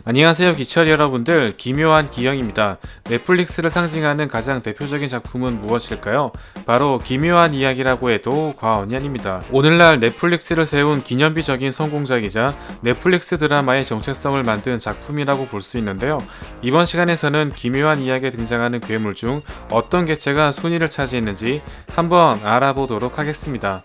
안녕하세요 기철 여러분들, 기묘한 기영입니다. 넷플릭스를 상징하는 가장 대표적인 작품은 무엇일까요? 바로 기묘한 이야기라고 해도 과언이 아닙니다. 오늘날 넷플릭스를 세운 기념비적인 성공작이자 넷플릭스 드라마의 정체성을 만든 작품이라고 볼 수 있는데요. 이번 시간에서는 기묘한 이야기에 등장하는 괴물 중 어떤 개체가 순위를 차지했는지 한번 알아보도록 하겠습니다.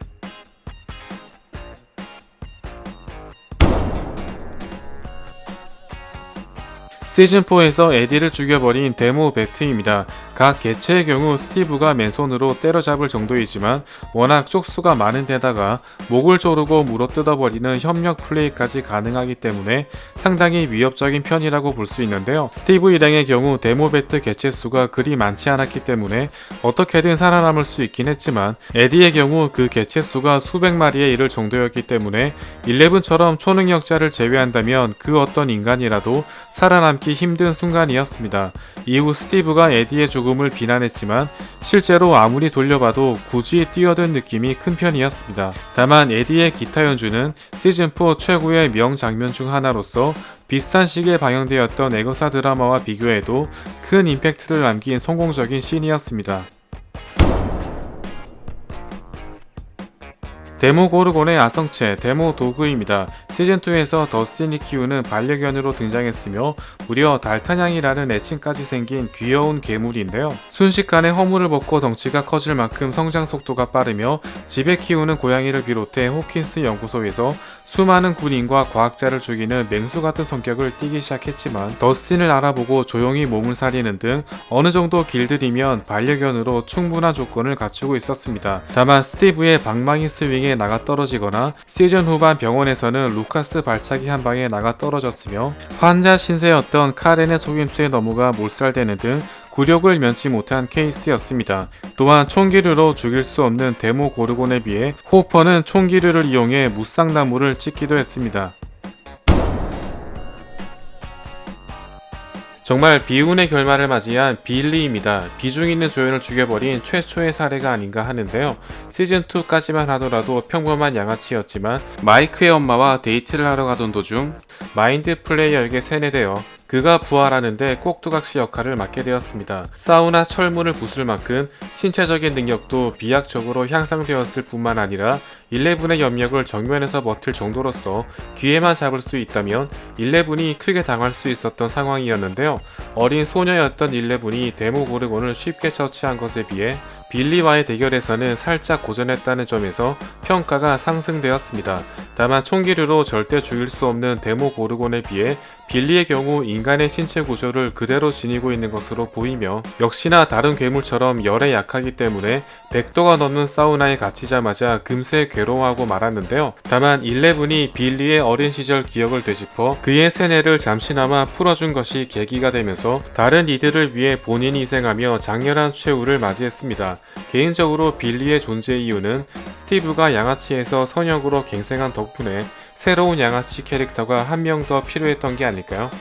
시즌4에서 에디를 죽여버린 데모 배트입니다. 각 개체의 경우 스티브가 맨손으로 때려잡을 정도이지만 워낙 쪽수가 많은 데다가 목을 조르고 물어뜯어버리는 협력 플레이까지 가능하기 때문에 상당히 위협적인 편이라고 볼 수 있는데요. 스티브 일행의 경우 데모 배트 개체 수가 그리 많지 않았기 때문에 어떻게든 살아남을 수 있긴 했지만 에디의 경우 그 개체 수가 수백 마리에 이를 정도였기 때문에 11처럼 초능력자를 제외한다면 그 어떤 인간이라도 살아남기 힘든 순간이었습니다. 이후 스티브가 에디의 죽음을 비난했지만 실제로 아무리 돌려봐도 굳이 뛰어든 느낌이 큰 편이었습니다. 다만 에디의 기타 연주는 시즌4 최고의 명장면 중 하나로서 비슷한 시기에 방영되었던 에거사 드라마와 비교해도 큰 임팩트를 남긴 성공적인 씬이었습니다. 데모 고르곤의 아성체, 데모 도그입니다. 시즌2에서 더스틴이 키우는 반려견으로 등장했으며 무려 달타냥이라는 애칭까지 생긴 귀여운 괴물인데요. 순식간에 허물을 벗고 덩치가 커질 만큼 성장 속도가 빠르며 집에 키우는 고양이를 비롯해 호킨스 연구소에서 수많은 군인과 과학자를 죽이는 맹수 같은 성격을 띠기 시작했지만 더스틴을 알아보고 조용히 몸을 사리는 등 어느 정도 길들이면 반려견으로 충분한 조건을 갖추고 있었습니다. 다만 스티브의 방망이 스윙에 나가 떨어지거나 시즌 후반 병원에서는 루카스 발차기 한 방에 나가 떨어졌으며 환자 신세였던 카렌의 속임수에 넘어가 몰살되는 등 굴욕을 면치 못한 케이스였습니다. 또한 총기류로 죽일 수 없는 데모 고르곤에 비해 호퍼는 총기류를 이용해 무쌍나무를 찍기도 했습니다. 정말 비운의 결말을 맞이한 빌리입니다. 비중 있는 조연을 죽여버린 최초의 사례가 아닌가 하는데요. 시즌2까지만 하더라도 평범한 양아치였지만 마이크의 엄마와 데이트를 하러 가던 도중 마인드 플레이어에게 세뇌되어 그가 부활하는데 꼭두각시 역할을 맡게 되었습니다. 사우나 철문을 부술 만큼 신체적인 능력도 비약적으로 향상되었을 뿐만 아니라 11의 염력을 정면에서 버틸 정도로서 기회만 잡을 수 있다면 11이 크게 당할 수 있었던 상황이었는데요. 어린 소녀였던 11이 데모 고르곤을 쉽게 처치한 것에 비해 빌리와의 대결에서는 살짝 고전했다는 점에서 평가가 상승되었습니다. 다만 총기류로 절대 죽일 수 없는 데모 고르곤에 비해 빌리의 경우 인간의 신체 구조를 그대로 지니고 있는 것으로 보이며 역시나 다른 괴물처럼 열에 약하기 때문에 100도가 넘는 사우나에 갇히자마자 금세 괴로워하고 말았는데요. 다만 11이 빌리의 어린 시절 기억을 되짚어 그의 세뇌를 잠시나마 풀어준 것이 계기가 되면서 다른 이들을 위해 본인이 희생하며 장렬한 최후를 맞이했습니다. 개인적으로 빌리의 존재 이유는 스티브가 양아치에서 선역으로 갱생한 덕분에 새로운 양아치 캐릭터가 한 명 더 필요했던 게 아닐까요?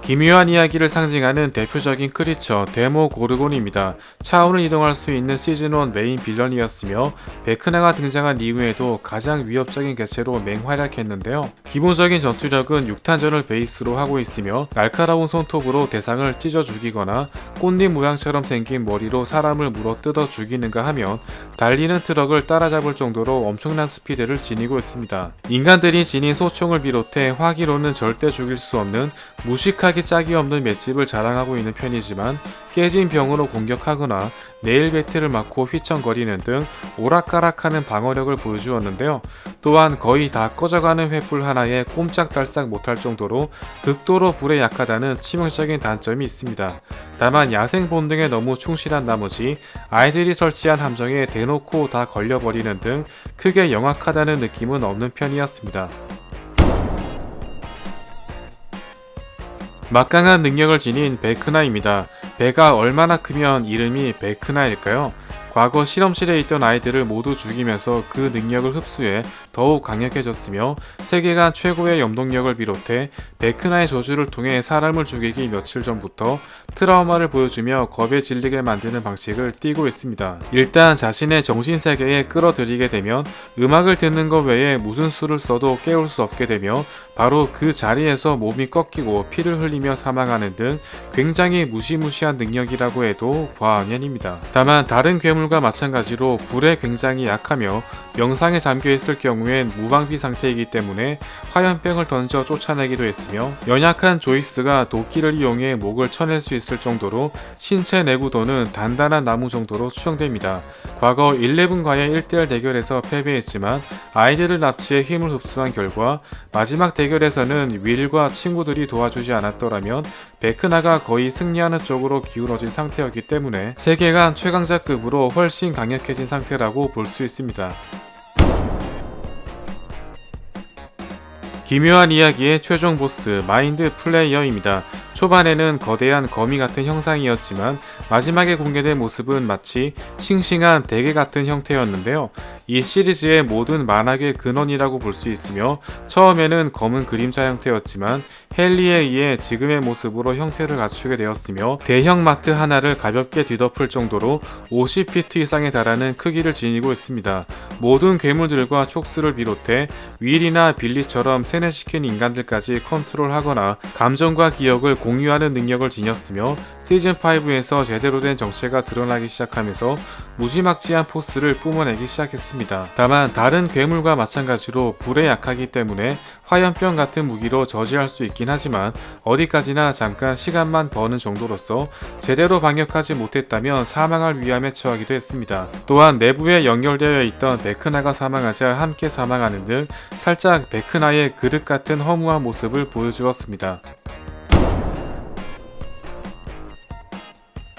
기묘한 이야기를 상징하는 대표적인 크리처 데모 고르곤입니다. 차원을 이동할 수 있는 시즌1 메인 빌런이었으며 베크나가 등장한 이후에도 가장 위협적인 개체로 맹활약했는데요. 기본적인 전투력은 6탄전을 베이스로 하고 있으며 날카로운 손톱으로 대상을 찢어 죽이거나 꽃잎 모양처럼 생긴 머리로 사람을 물어뜯어 죽이는가 하면 달리는 트럭을 따라잡을 정도로 엄청난 스피드를 지니고 있습니다. 인간들이 지닌 소총을 비롯해 화기로는 절대 죽일 수 없는 무식하게 짝이 없는 맷집을 자랑하고 있는 편이지만 깨진 병으로 공격하거나 네일 배트를 맞고 휘청거리는 등 오락가락하는 방어력을 보여주었는데요. 또한 거의 다 꺼져가는 횃불 하나에 꼼짝달싹 못할 정도로 극도로 불에 약하다는 치명적인 단점이 있습니다. 다만 야생 본능에 너무 충실한 나머지 아이들이 설치한 함정에 대놓고 다 걸려버리는 등 크게 영악하다는 느낌은 없는 편이었습니다. 막강한 능력을 지닌 베크나입니다. 배가 얼마나 크면 이름이 베크나일까요? 과거 실험실에 있던 아이들을 모두 죽이면서 그 능력을 흡수해 더욱 강력해졌으며 세계관 최고의 염동력을 비롯해 베크나의 저주를 통해 사람을 죽이기 며칠 전부터 트라우마를 보여주며 겁에 질리게 만드는 방식을 띠고 있습니다. 일단 자신의 정신세계에 끌어들이게 되면 음악을 듣는 것 외에 무슨 수를 써도 깨울 수 없게 되며 바로 그 자리에서 몸이 꺾이고 피를 흘리며 사망하는 등 굉장히 무시무시한 능력이라고 해도 과언이 아닙니다. 다만 다른 괴물과 마찬가지로 불에 굉장히 약하며 명상에 잠겨 있을 경우엔 무방비 상태이기 때문에 화염병을 던져 쫓아내기도 했으며 연약한 조이스가 도끼를 이용해 목을 쳐낼 수 있을 정도로 신체 내구도는 단단한 나무 정도로 추정됩니다. 과거 11과의 1대1 대결에서 패배했지만 아이들을 납치해 힘을 흡수한 결과 마지막 대결에서는 윌과 친구들이 도와주지 않았더라면 베크나가 거의 승리하는 쪽으로 기울어진 상태였기 때문에 세계관 최강자급으로 훨씬 강력해진 상태라고 볼 수 있습니다. 기묘한 이야기의 최종 보스 마인드 플레이어입니다. 초반에는 거대한 거미 같은 형상이었지만 마지막에 공개된 모습은 마치 싱싱한 대게 같은 형태였는데요. 이 시리즈의 모든 만악의 근원이라고 볼 수 있으며 처음에는 검은 그림자 형태였지만 헨리에 의해 지금의 모습으로 형태를 갖추게 되었으며 대형 마트 하나를 가볍게 뒤덮을 정도로 50피트 이상에 달하는 크기를 지니고 있습니다. 모든 괴물들과 촉수를 비롯해 윌이나 빌리처럼 세뇌시킨 인간들까지 컨트롤하거나 감정과 기억을 공유하는 능력을 지녔으며 시즌5에서 제대로 된 정체가 드러나기 시작하면서 무지막지한 포스를 뿜어내기 시작했습니다. 다만 다른 괴물과 마찬가지로 불에 약하기 때문에 화염병 같은 무기로 저지할 수 있긴 하지만 어디까지나 잠깐 시간만 버는 정도로서 제대로 방역하지 못했다면 사망할 위험에 처하기도 했습니다. 또한 내부에 연결되어 있던 베크나가 사망하자 함께 사망하는 등 살짝 베크나의 그릇 같은 허무한 모습을 보여주었습니다.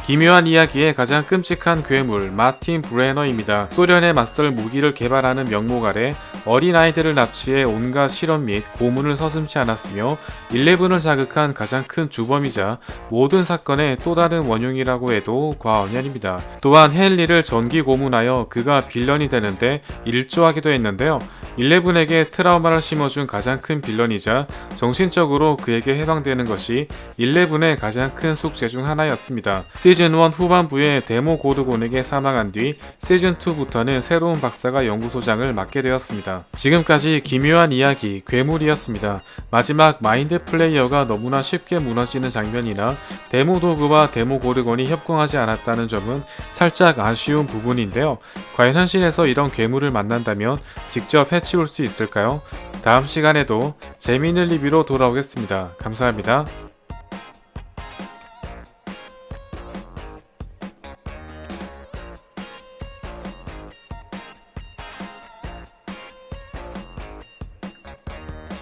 기묘한 이야기의 가장 끔찍한 괴물 마틴 브레너입니다. 소련에 맞설 무기를 개발하는 명목 아래 어린아이들을 납치해 온갖 실험 및 고문을 서슴지 않았으며 11을 자극한 가장 큰 주범이자 모든 사건의 또 다른 원흉이라고 해도 과언이 아닙니다. 또한 헨리를 전기 고문하여 그가 빌런이 되는데 일조하기도 했는데요. 11에게 트라우마를 심어준 가장 큰 빌런이자 정신적으로 그에게 해방되는 것이 11의 가장 큰 숙제 중 하나였습니다. 시즌1 후반부에 데모 고르곤에게 사망한 뒤 시즌2부터는 새로운 박사가 연구소장을 맡게 되었습니다. 지금까지 기묘한 이야기 괴물이었습니다. 마지막 마인드 플레이어가 너무나 쉽게 무너지는 장면이나 데모 도그와 데모 고르곤이 협공하지 않았다는 점은 살짝 아쉬운 부분인데요. 과연 현실에서 이런 괴물을 만난다면 직접 해치울 수 있을까요? 다음 시간에도 재미있는 리뷰로 돌아오겠습니다. 감사합니다.